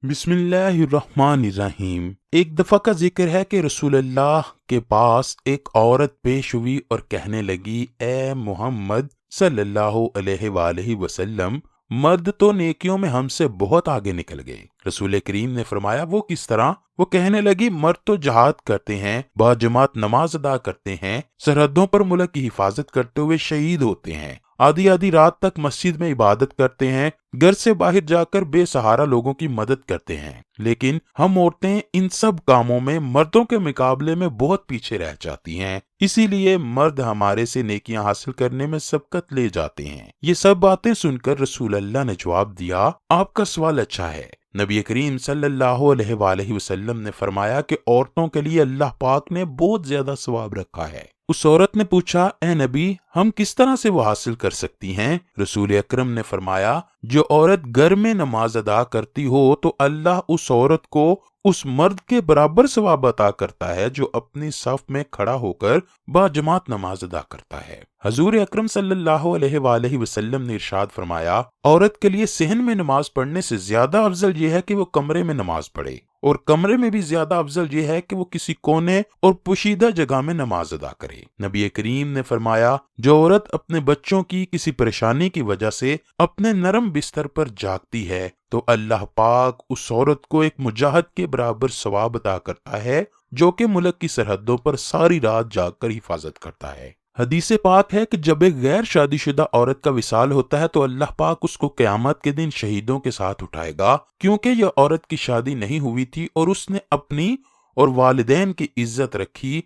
بسم اللہ الرحمن الرحیم۔ ایک دفعہ کا ذکر ہے کہ رسول اللہ کے پاس ایک عورت پیش ہوئی اور کہنے لگی، اے محمد صلی اللہ علیہ وآلہ وسلم، مرد تو نیکیوں میں ہم سے بہت آگے نکل گئے۔ رسول کریم نے فرمایا، وہ کس طرح؟ وہ کہنے لگی، مرد تو جہاد کرتے ہیں، باجماعت نماز ادا کرتے ہیں، سرحدوں پر ملک کی حفاظت کرتے ہوئے شہید ہوتے ہیں، آدھی آدھی رات تک مسجد میں عبادت کرتے ہیں، گھر سے باہر جا کر بے سہارا لوگوں کی مدد کرتے ہیں، لیکن ہم عورتیں ان سب کاموں میں مردوں کے مقابلے میں بہت پیچھے رہ جاتی ہیں، اسی لیے مرد ہمارے سے نیکیاں حاصل کرنے میں سبقت لے جاتے ہیں۔ یہ سب باتیں سن کر رسول اللہ نے جواب دیا، آپ کا سوال اچھا ہے۔ نبی کریم صلی اللہ علیہ وآلہ وسلم نے فرمایا کہ عورتوں کے لیے اللہ پاک نے بہت زیادہ ثواب رکھا ہے۔ اس عورت نے پوچھا، اے نبی، ہم کس طرح سے وہ حاصل کر سکتی ہیں؟ رسول اکرم نے فرمایا، جو عورت گھر میں نماز ادا کرتی ہو تو اللہ اس عورت کو اس مرد کے برابر ثواب عطا کرتا ہے جو اپنی صف میں کھڑا ہو کر باجماعت نماز ادا کرتا ہے۔ حضور اکرم صلی اللہ علیہ وآلہ وسلم نے ارشاد فرمایا، عورت کے لیے صحن میں نماز پڑھنے سے زیادہ افضل یہ ہے کہ وہ کمرے میں نماز پڑھے، اور کمرے میں بھی زیادہ افضل یہ ہے کہ وہ کسی کونے اور پوشیدہ جگہ میں نماز ادا کرے۔ نبی کریم نے فرمایا، جو عورت اپنے بچوں کی کسی پریشانی کی وجہ سے اپنے نرم بستر پر جاگتی ہے تو اللہ پاک اس عورت کو ایک مجاہد کے برابر ثواب عطا کرتا ہے جو کہ ملک کی سرحدوں پر ساری رات جاگ کر حفاظت کرتا ہے۔ حدیث پاک ہے کہ جب ایک غیر شادی شدہ عورت کا وصال ہوتا ہے تو اللہ پاک اس کو قیامت کے دن شہیدوں کے ساتھ اٹھائے گا، کیونکہ یہ عورت کی شادی نہیں ہوئی تھی اور اس نے اپنی اور والدین کی عزت رکھی،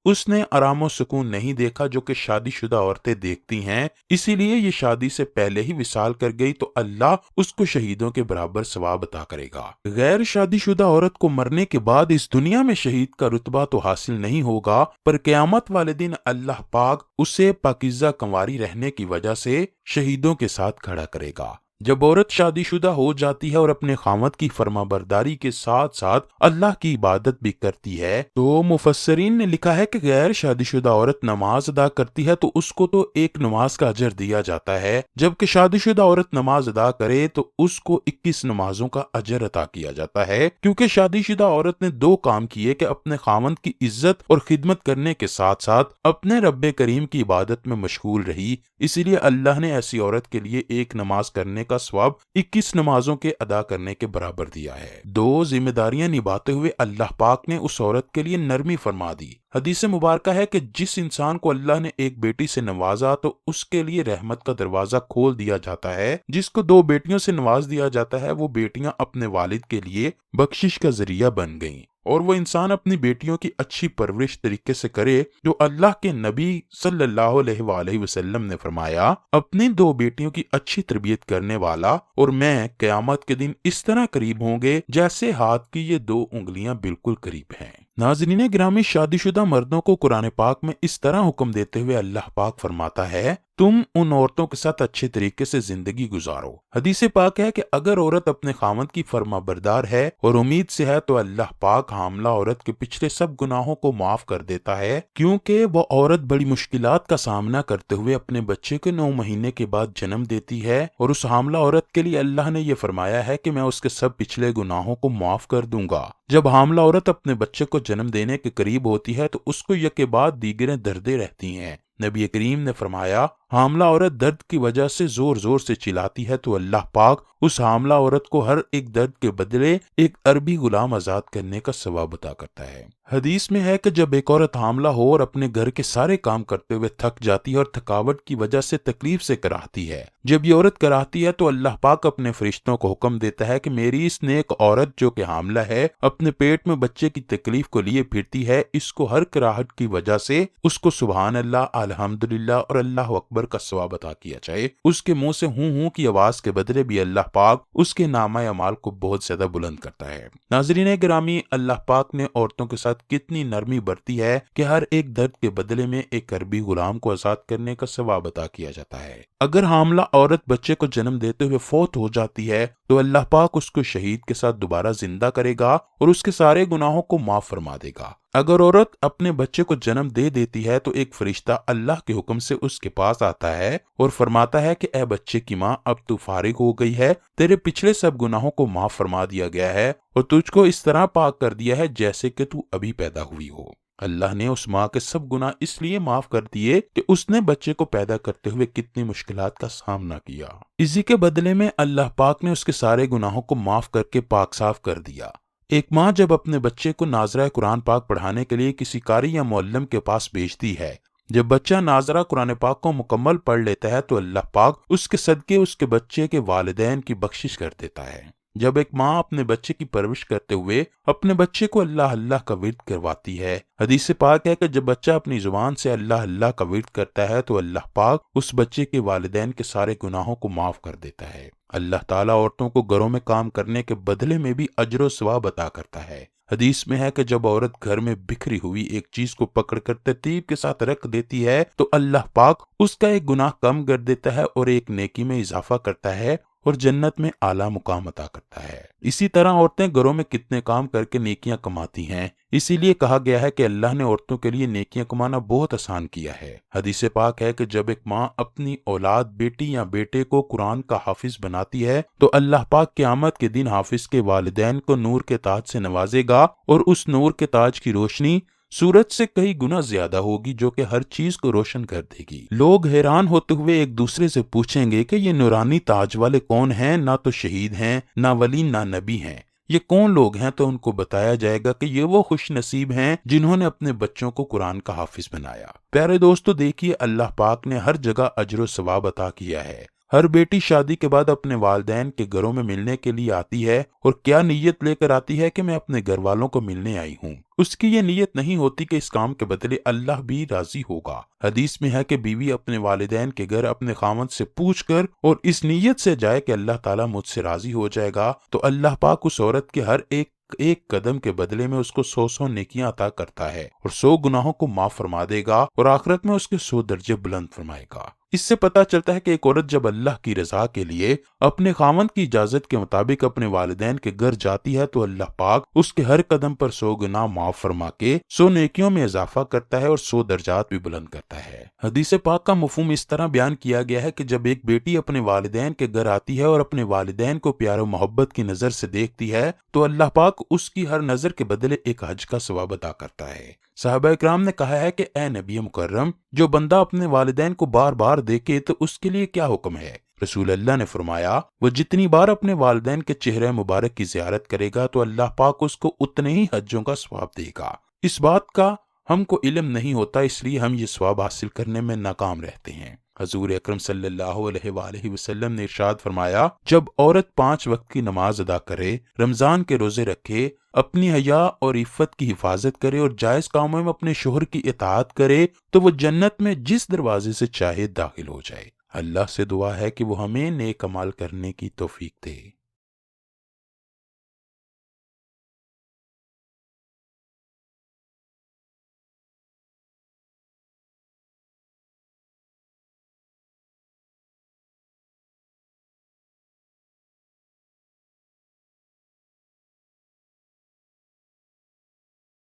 اس نے آرام و سکون نہیں دیکھا جو کہ شادی شدہ عورتیں دیکھتی ہیں، اسی لیے یہ شادی سے پہلے ہی وصال کر گئی تو اللہ اس کو شہیدوں کے برابر ثواب عطا کرے گا۔ غیر شادی شدہ عورت کو مرنے کے بعد اس دنیا میں شہید کا رتبہ تو حاصل نہیں ہوگا، پر قیامت والے دن اللہ پاک اسے پاکیزہ کنواری رہنے کی وجہ سے شہیدوں کے ساتھ کھڑا کرے گا۔ جب عورت شادی شدہ ہو جاتی ہے اور اپنے خاوند کی فرما برداری کے ساتھ ساتھ اللہ کی عبادت بھی کرتی ہے تو مفسرین نے لکھا ہے کہ غیر شادی شدہ عورت نماز ادا کرتی ہے تو اس کو تو ایک نماز کا اجر دیا جاتا ہے، جبکہ شادی شدہ عورت نماز ادا کرے تو اس کو 21 نمازوں کا اجر عطا کیا جاتا ہے، کیونکہ شادی شدہ عورت نے دو کام کیے کہ اپنے خاوند کی عزت اور خدمت کرنے کے ساتھ ساتھ اپنے رب کریم کی عبادت میں مشغول رہی، اسی لیے اللہ نے ایسی عورت کے لیے ایک نماز کرنے کا ثواب 21 نمازوں کے ادا کرنے کے برابر دیا ہے۔ دو ذمہ داریاں نبھاتے ہوئے اللہ پاک نے اس عورت کے لیے نرمی فرما دی۔ حدیث مبارکہ ہے کہ جس انسان کو اللہ نے ایک بیٹی سے نوازا تو اس کے لیے رحمت کا دروازہ کھول دیا جاتا ہے، جس کو دو بیٹیوں سے نواز دیا جاتا ہے وہ بیٹیاں اپنے والد کے لیے بخشش کا ذریعہ بن گئیں، اور وہ انسان اپنی بیٹیوں کی اچھی پرورش طریقے سے کرے جو اللہ کے نبی صلی اللہ علیہ وآلہ وسلم نے فرمایا، اپنی دو بیٹیوں کی اچھی تربیت کرنے والا اور میں قیامت کے دن اس طرح قریب ہوں گے جیسے ہاتھ کی یہ دو انگلیاں بالکل قریب ہیں۔ ناظرین گرامی، شادی شدہ مردوں کو قرآن پاک میں اس طرح حکم دیتے ہوئے اللہ پاک فرماتا ہے، تم ان عورتوں کے ساتھ اچھے طریقے سے زندگی گزارو۔ حدیث پاک ہے کہ اگر عورت اپنے خاوند کی فرما بردار ہے اور امید سے ہے تو اللہ پاک حاملہ عورت کے پچھلے سب گناہوں کو معاف کر دیتا ہے، کیونکہ وہ عورت بڑی مشکلات کا سامنا کرتے ہوئے اپنے بچے کے 9 مہینے کے بعد جنم دیتی ہے، اور اس حاملہ عورت کے لیے اللہ نے یہ فرمایا ہے کہ میں اس کے سب پچھلے گناہوں کو معاف کر دوں گا۔ جب حاملہ عورت اپنے بچے کو جنم دینے کے قریب ہوتی ہے تو اس کو یک بعد دیگریں دردیں رہتی ہیں۔ نبی کریم نے فرمایا، حاملہ عورت درد کی وجہ سے زور زور سے چلاتی ہے تو اللہ پاک اس حاملہ عورت کو ہر ایک درد کے بدلے ایک عربی غلام آزاد کرنے کا ثواب عطا کرتا ہے۔ حدیث میں ہے کہ جب ایک عورت حاملہ ہو اور اپنے گھر کے سارے کام کرتے ہوئے تھک جاتی ہے اور تھکاوٹ کی وجہ سے تکلیف سے کراہتی ہے، جب یہ عورت کراہتی ہے تو اللہ پاک اپنے فرشتوں کو حکم دیتا ہے کہ میری اس نیک عورت جو کہ حاملہ ہے اپنے پیٹ میں بچے کی تکلیف کو لیے پھرتی ہے، اس کو ہر کراہٹ کی وجہ سے اس کو سبحان اللہ، الحمدللہ اور اللہ اکبر کا ثواب عطا کیا جائے۔ اس کے منہ سے ہوں کی آواز کے بدلے بھی اللہ پاک اس کے نامہ اعمال کو بہت زیادہ بلند کرتا ہے۔ ناظرین گرامی، اللہ پاک نے عورتوں کے ساتھ کتنی نرمی برتی ہے کہ ہر ایک درد کے بدلے میں ایک عربی غلام کو آزاد کرنے کا ثواب عطا کیا جاتا ہے۔ اگر حاملہ عورت بچے کو جنم دیتے ہوئے فوت ہو جاتی ہے تو اللہ پاک اس کو شہید کے ساتھ دوبارہ زندہ کرے گا اور اس کے سارے گناہوں کو معاف فرما دے گا۔ اگر عورت اپنے بچے کو جنم دے دیتی ہے تو ایک فرشتہ اللہ کے حکم سے اس کے پاس آتا ہے اور فرماتا ہے کہ اے بچے کی ماں، اب تو فارغ ہو گئی ہے، تیرے پچھلے سب گناہوں کو معاف فرما دیا گیا ہے اور تجھ کو اس طرح پاک کر دیا ہے جیسے کہ تو ابھی پیدا ہوئی ہو۔ اللہ نے اس ماں کے سب گناہ اس لیے معاف کر دیے کہ اس نے بچے کو پیدا کرتے ہوئے کتنی مشکلات کا سامنا کیا۔ اسی کے بدلے میں اللہ پاک نے اس کے سارے گناہوں کو معاف کر کے پاک صاف کر دیا۔ ایک ماں جب اپنے بچے کو ناظرہ قرآن پاک پڑھانے کے لیے کسی قاری یا معلم کے پاس بھیجتی ہے، جب بچہ ناظرہ قرآن پاک کو مکمل پڑھ لیتا ہے تو اللہ پاک اس کے صدقے اس کے بچے کے والدین کی بخشش کر دیتا ہے۔ جب ایک ماں اپنے بچے کی پرورش کرتے ہوئے اپنے بچے کو اللہ اللہ کا ورد کرواتی ہے، حدیث پاک ہے کہ جب بچہ اپنی زبان سے اللہ اللہ کا ورد کرتا ہے تو اللہ پاک اس بچے کے والدین کے سارے گناہوں کو معاف کر دیتا ہے۔ اللہ تعالیٰ عورتوں کو گھروں میں کام کرنے کے بدلے میں بھی اجر و ثواب عطا کرتا ہے۔ حدیث میں ہے کہ جب عورت گھر میں بکھری ہوئی ایک چیز کو پکڑ کر ترتیب کے ساتھ رکھ دیتی ہے تو اللہ پاک اس کا ایک گناہ کم کر دیتا ہے اور ایک نیکی میں اضافہ کرتا ہے اور جنت میں اعلیٰ مقام عطا کرتا ہے۔ اسی طرح عورتیں گھروں میں کتنے کام کر کے نیکیاں کماتی ہیں، اسی لیے کہا گیا ہے کہ اللہ نے عورتوں کے لیے نیکیاں کمانا بہت آسان کیا ہے۔ حدیث پاک ہے کہ جب ایک ماں اپنی اولاد بیٹی یا بیٹے کو قرآن کا حافظ بناتی ہے تو اللہ پاک قیامت کے دن حافظ کے والدین کو نور کے تاج سے نوازے گا اور اس نور کے تاج کی روشنی سورج سے کئی گنا زیادہ ہوگی جو کہ ہر چیز کو روشن کر دے گی۔ لوگ حیران ہوتے ہوئے ایک دوسرے سے پوچھیں گے کہ یہ نورانی تاج والے کون ہیں؟ نہ تو شہید ہیں، نہ ولی، نہ نبی ہیں، یہ کون لوگ ہیں؟ تو ان کو بتایا جائے گا کہ یہ وہ خوش نصیب ہیں جنہوں نے اپنے بچوں کو قرآن کا حافظ بنایا۔ پیارے دوستو، دیکھیے اللہ پاک نے ہر جگہ اجر و ثواب عطا کیا ہے۔ ہر بیٹی شادی کے بعد اپنے والدین کے گھروں میں ملنے کے لیے آتی ہے اور کیا نیت لے کر آتی ہے کہ میں اپنے گھر والوں کو ملنے آئی ہوں۔ اس کی یہ نیت نہیں ہوتی کہ اس کام کے بدلے اللہ بھی راضی ہوگا۔ حدیث میں ہے کہ بیوی اپنے والدین کے گھر اپنے خاوند سے پوچھ کر اور اس نیت سے جائے کہ اللہ تعالیٰ مجھ سے راضی ہو جائے گا تو اللہ پاک اس عورت کے ہر ایک قدم کے بدلے میں اس کو 100 نیکیاں عطا کرتا ہے اور 100 گناہوں کو معاف فرما دے گا اور آخرت میں اس کے 100 درجے بلند فرمائے گا۔ اس سے پتہ چلتا ہے کہ ایک عورت جب اللہ کی رضا کے لیے اپنے خاوند کی اجازت کے مطابق اپنے والدین کے گھر جاتی ہے تو اللہ پاک اس کے ہر قدم پر 100 گناہ معاف فرما کے 100 نیکیوں میں اضافہ کرتا ہے اور 100 درجات بھی بلند کرتا ہے۔ حدیث پاک کا مفہوم اس طرح بیان کیا گیا ہے کہ جب ایک بیٹی اپنے والدین کے گھر آتی ہے اور اپنے والدین کو پیار و محبت کی نظر سے دیکھتی ہے تو اللہ پاک اس کی ہر نظر کے بدلے ایک حج کا ثواب عطا کرتا ہے۔ صحابہ اکرام نے کہا ہے کہ اے نبی مکرم، جو بندہ اپنے والدین کو بار بار دیکھے تو اس کے لیے کیا حکم ہے؟ رسول اللہ نے فرمایا، وہ جتنی بار اپنے والدین کے چہرے مبارک کی زیارت کرے گا تو اللہ پاک اس کو اتنے ہی حجوں کا ثواب دے گا۔ اس بات کا ہم کو علم نہیں ہوتا، اس لیے ہم یہ ثواب حاصل کرنے میں ناکام رہتے ہیں۔ حضور اکرم صلی اللہ علیہ وآلہ وسلم نے ارشاد فرمایا، جب عورت 5 وقت کی نماز ادا کرے، رمضان کے روزے رکھے، اپنی حیا اور عفت کی حفاظت کرے اور جائز کاموں میں اپنے شوہر کی اطاعت کرے تو وہ جنت میں جس دروازے سے چاہے داخل ہو جائے۔ اللہ سے دعا ہے کہ وہ ہمیں نیک عمل کرنے کی توفیق دے۔